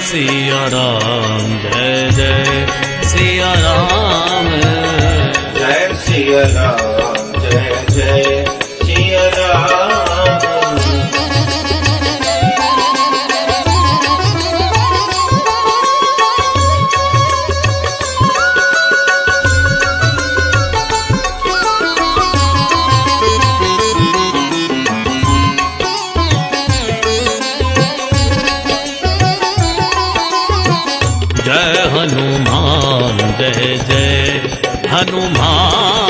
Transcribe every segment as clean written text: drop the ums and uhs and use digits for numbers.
सिया राम जय जय सिया राम जय सिया राम जय जय सिया राम जय हनुमान जय जय हनुमान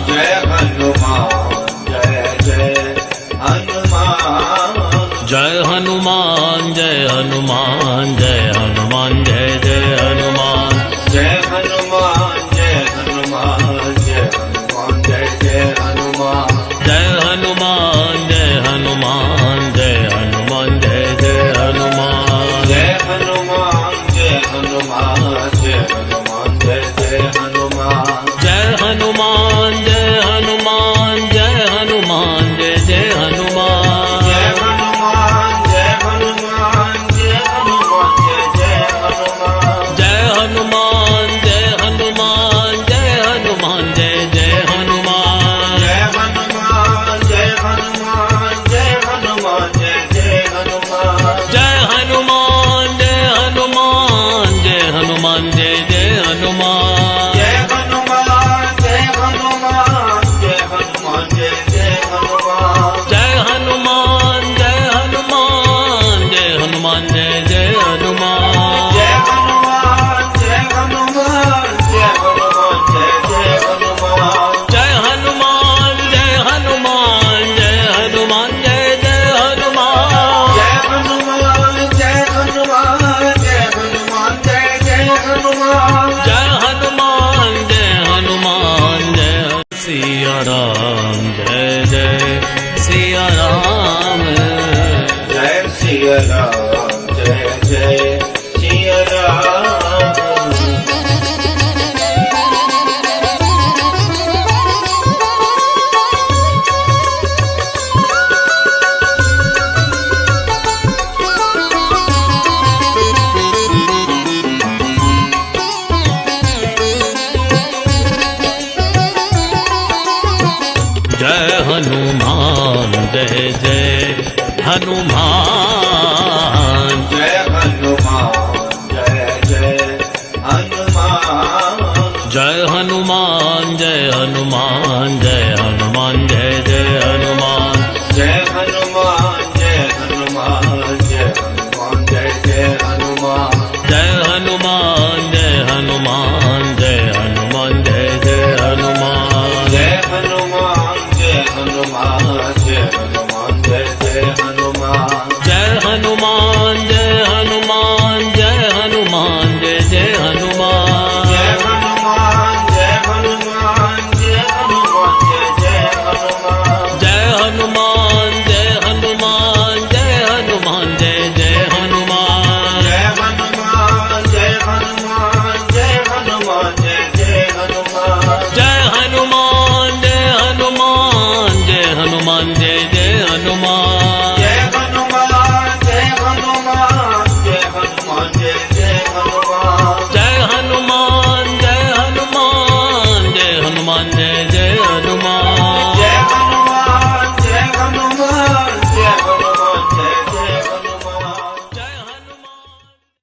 जय हनुमान जय जय हनुमान जय हनुमान जय हनुमान जय हनुमान जय जय हनुमान जय हनुमान जय हनुमान जय हनुमान जय जय हनुमान जय हनुमान जय हनुमान जय हनुमान जय जय हनुमान जय हनुमान जय हनुमान जय हनुमान जय जय हनुमान जय हनुमान जय हनुमान जय हनुमान जय जय हनुमान जय हनुमान जय हनुमान जय हनुमान जय जय हनुमान जय हनुमान जय हनुमान जय हनुमान जय जय हनुमान जय हनुमान जय हनुमान जय हनुमान जय जय हनुमान जय हनुमान जय हनुमान जय हनुमान जय जय हनुमान जय हनुमान जय हनुमान जय हनुमान जय जय हनुमान जय हनुमान जय हनुमान जय हनुमान जय जय हनुमान जय हनुमान जय हनुमान जय हनुमान जय जय हनुमान जय हनुमान जय हनुमान जय हनुमान जय जय हनुमान जय हनुमान जय हनुमान जय हनुमान जय जय हनुमान जय हनुमान जय हनुमान जय सिया राम जय जय सिया राम जय सिया राम जय जय सिया राम जय हनुमान जय जय हनुमान